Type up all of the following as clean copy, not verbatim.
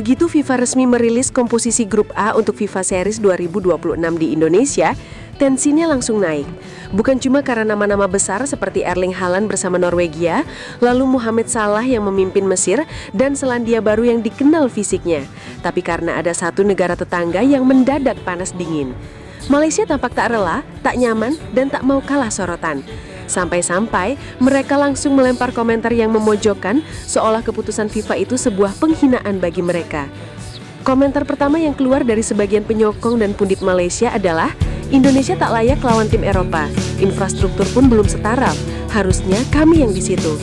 Begitu FIFA resmi merilis komposisi grup A untuk FIFA Series 2026 di Indonesia, tensinya langsung naik. Bukan cuma karena nama-nama besar seperti Erling Haaland bersama Norwegia, lalu Mohamed Salah yang memimpin Mesir, dan Selandia Baru yang dikenal fisiknya, tapi karena ada satu negara tetangga yang mendadak panas dingin. Malaysia tampak tak rela, tak nyaman, dan tak mau kalah sorotan. Sampai-sampai mereka langsung melempar komentar yang memojokkan seolah keputusan FIFA itu sebuah penghinaan bagi mereka. Komentar pertama yang keluar dari sebagian penyokong dan pundit Malaysia adalah, Indonesia tak layak lawan tim Eropa, infrastruktur pun belum setaraf, harusnya kami yang di situ.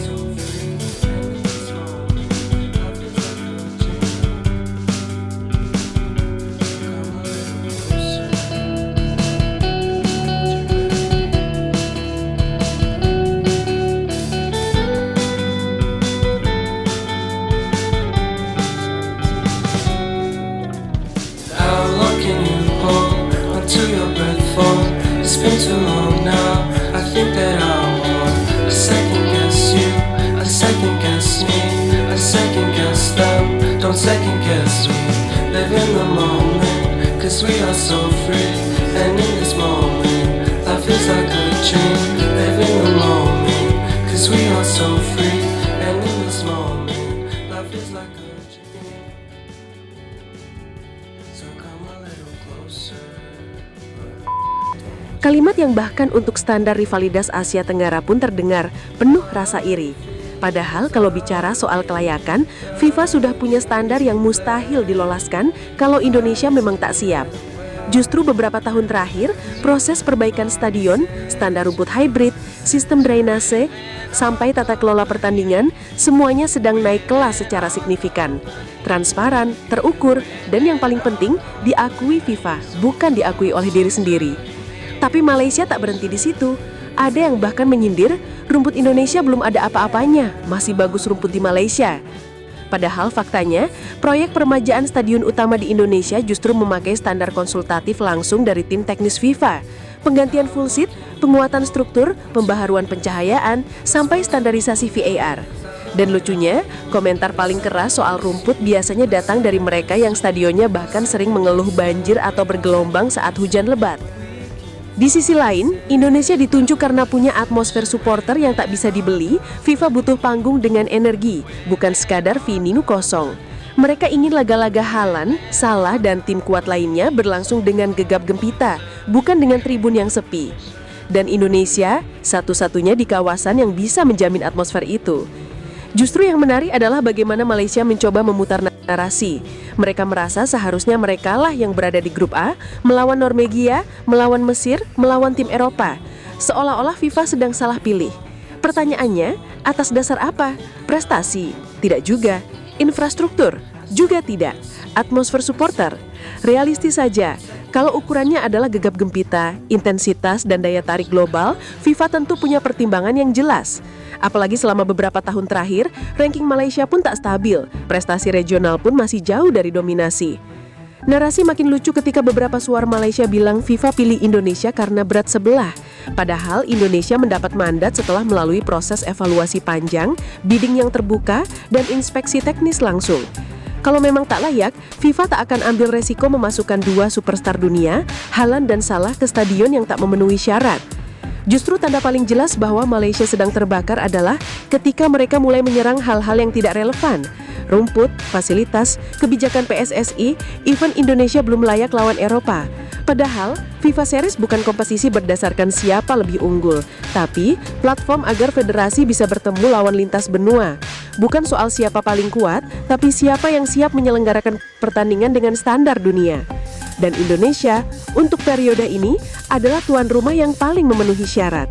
It's been too long now, I think that I want I second guess you, I second guess me, I second guess them, don't second guess me. Live in the moment, cause we are so free. And in this moment, life is like a dream. Live in the moment, cause we are so free. And in this moment, life is like a dream. So come a little closer. Kalimat yang bahkan untuk standar rivalitas Asia Tenggara pun terdengar penuh rasa iri. Padahal kalau bicara soal kelayakan, FIFA sudah punya standar yang mustahil diloloskan kalau Indonesia memang tak siap. Justru beberapa tahun terakhir, proses perbaikan stadion, standar rumput hybrid, sistem drainase, sampai tata kelola pertandingan, semuanya sedang naik kelas secara signifikan. Transparan, terukur, dan yang paling penting, diakui FIFA, bukan diakui oleh diri sendiri. Tapi Malaysia tak berhenti di situ. Ada yang bahkan menyindir, rumput Indonesia belum ada apa-apanya, masih bagus rumput di Malaysia. Padahal faktanya, proyek peremajaan stadion utama di Indonesia justru memakai standar konsultatif langsung dari tim teknis FIFA. Penggantian full seat, penguatan struktur, pembaharuan pencahayaan, sampai standarisasi VAR. Dan lucunya, komentar paling keras soal rumput biasanya datang dari mereka yang stadionnya bahkan sering mengeluh banjir atau bergelombang saat hujan lebat. Di sisi lain, Indonesia ditunjuk karena punya atmosfer supporter yang tak bisa dibeli. FIFA butuh panggung dengan energi, bukan sekadar venue kosong. Mereka ingin laga-laga Haaland, Salah, dan tim kuat lainnya berlangsung dengan gegap gempita, bukan dengan tribun yang sepi. Dan Indonesia satu-satunya di kawasan yang bisa menjamin atmosfer itu. Justru yang menarik adalah bagaimana Malaysia mencoba memutar narasi. Mereka merasa seharusnya mereka lah yang berada di grup A, melawan Norwegia, melawan Mesir, melawan tim Eropa. Seolah-olah FIFA sedang salah pilih. Pertanyaannya, atas dasar apa? Prestasi? Tidak juga. Infrastruktur? Juga tidak. Atmosfer supporter? Realistis saja. Kalau ukurannya adalah gegap gempita, intensitas, dan daya tarik global, FIFA tentu punya pertimbangan yang jelas. Apalagi selama beberapa tahun terakhir, ranking Malaysia pun tak stabil, prestasi regional pun masih jauh dari dominasi. Narasi makin lucu ketika beberapa suara Malaysia bilang FIFA pilih Indonesia karena berat sebelah. Padahal Indonesia mendapat mandat setelah melalui proses evaluasi panjang, bidding yang terbuka, dan inspeksi teknis langsung. Kalau memang tak layak, FIFA tak akan ambil resiko memasukkan dua superstar dunia, Haaland dan Salah, ke stadion yang tak memenuhi syarat. Justru tanda paling jelas bahwa Malaysia sedang terbakar adalah ketika mereka mulai menyerang hal-hal yang tidak relevan. Rumput, fasilitas, kebijakan PSSI, even Indonesia belum layak lawan Eropa. Padahal, FIFA Series bukan kompetisi berdasarkan siapa lebih unggul, tapi platform agar federasi bisa bertemu lawan lintas benua. Bukan soal siapa paling kuat, tapi siapa yang siap menyelenggarakan pertandingan dengan standar dunia. Dan Indonesia, untuk periode ini, adalah tuan rumah yang paling memenuhi syarat.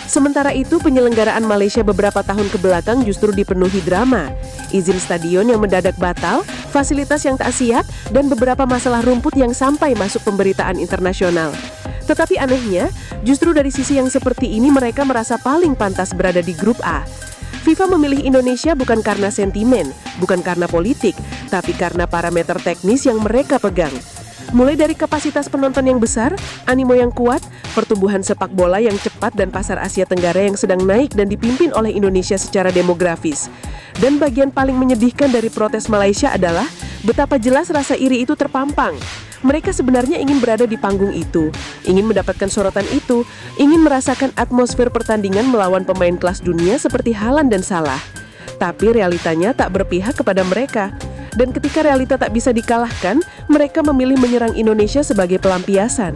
Sementara itu, penyelenggaraan Malaysia beberapa tahun kebelakang justru dipenuhi drama. Izin stadion yang mendadak batal, fasilitas yang tak siap, dan beberapa masalah rumput yang sampai masuk pemberitaan internasional. Tetapi anehnya, justru dari sisi yang seperti ini mereka merasa paling pantas berada di grup A. FIFA memilih Indonesia bukan karena sentimen, bukan karena politik, tapi karena parameter teknis yang mereka pegang. Mulai dari kapasitas penonton yang besar, animo yang kuat, pertumbuhan sepak bola yang cepat, dan pasar Asia Tenggara yang sedang naik dan dipimpin oleh Indonesia secara demografis. Dan bagian paling menyedihkan dari protes Malaysia adalah Betapa jelas rasa iri itu terpampang. Mereka sebenarnya ingin berada di panggung itu, ingin mendapatkan sorotan itu, ingin merasakan atmosfer pertandingan melawan pemain kelas dunia seperti Haaland dan Salah. Tapi realitanya tak berpihak kepada mereka. Dan ketika realita tak bisa dikalahkan, mereka memilih menyerang Indonesia sebagai pelampiasan.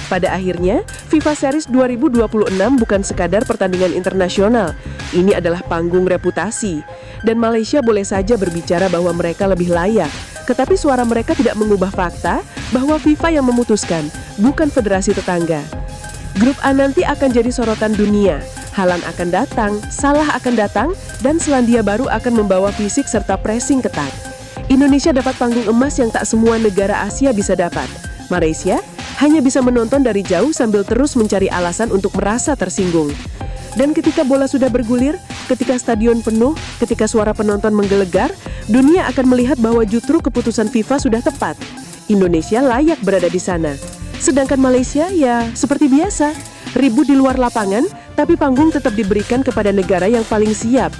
Pada akhirnya, FIFA Series 2026 bukan sekadar pertandingan internasional. Ini adalah panggung reputasi. Dan Malaysia boleh saja berbicara bahwa mereka lebih layak. Tetapi suara mereka tidak mengubah fakta bahwa FIFA yang memutuskan, bukan federasi tetangga. Grup A nanti akan jadi sorotan dunia. Haaland akan datang, Salah akan datang, dan Selandia Baru akan membawa fisik serta pressing ketat. Indonesia dapat panggung emas yang tak semua negara Asia bisa dapat. Malaysia hanya bisa menonton dari jauh sambil terus mencari alasan untuk merasa tersinggung. Dan ketika bola sudah bergulir, ketika stadion penuh, ketika suara penonton menggelegar, dunia akan melihat bahwa justru keputusan FIFA sudah tepat. Indonesia layak berada di sana. Sedangkan Malaysia ya seperti biasa, ribut di luar lapangan, tapi panggung tetap diberikan kepada negara yang paling siap.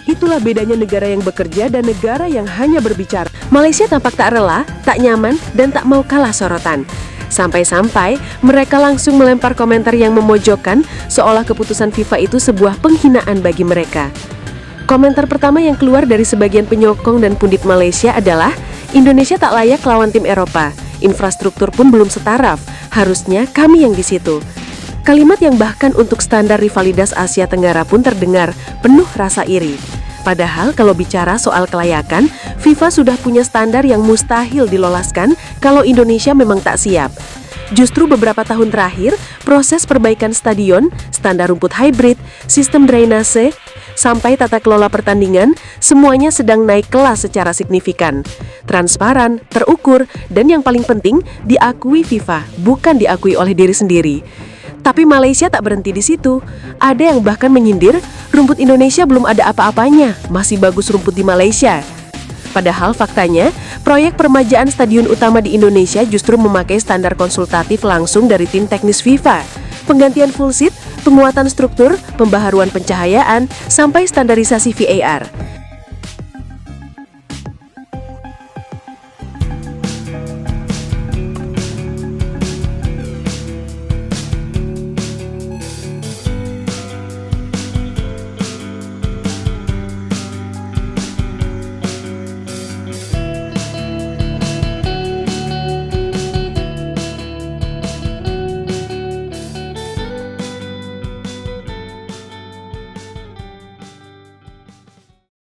Itulah bedanya negara yang bekerja dan negara yang hanya berbicara. Malaysia tampak tak rela, tak nyaman, dan tak mau kalah sorotan. Sampai-sampai mereka langsung melempar komentar yang memojokkan seolah keputusan FIFA itu sebuah penghinaan bagi mereka. Komentar pertama yang keluar dari sebagian penyokong dan pundit Malaysia adalah, Indonesia tak layak lawan tim Eropa, infrastruktur pun belum setaraf, harusnya kami yang di situ. Kalimat yang bahkan untuk standar rivalitas Asia Tenggara pun terdengar penuh rasa iri. Padahal kalau bicara soal kelayakan, FIFA sudah punya standar yang mustahil diloloskan kalau Indonesia memang tak siap. Justru beberapa tahun terakhir, proses perbaikan stadion, standar rumput hybrid, sistem drainase, sampai tata kelola pertandingan, semuanya sedang naik kelas secara signifikan. Transparan, terukur, dan yang paling penting, diakui FIFA, bukan diakui oleh diri sendiri. Tapi Malaysia tak berhenti di situ. Ada yang bahkan menyindir, rumput Indonesia belum ada apa-apanya, masih bagus rumput di Malaysia. Padahal faktanya, proyek peremajaan stadion utama di Indonesia justru memakai standar konsultatif langsung dari tim teknis FIFA. Penggantian full seat, penguatan struktur, pembaharuan pencahayaan, sampai standarisasi VAR.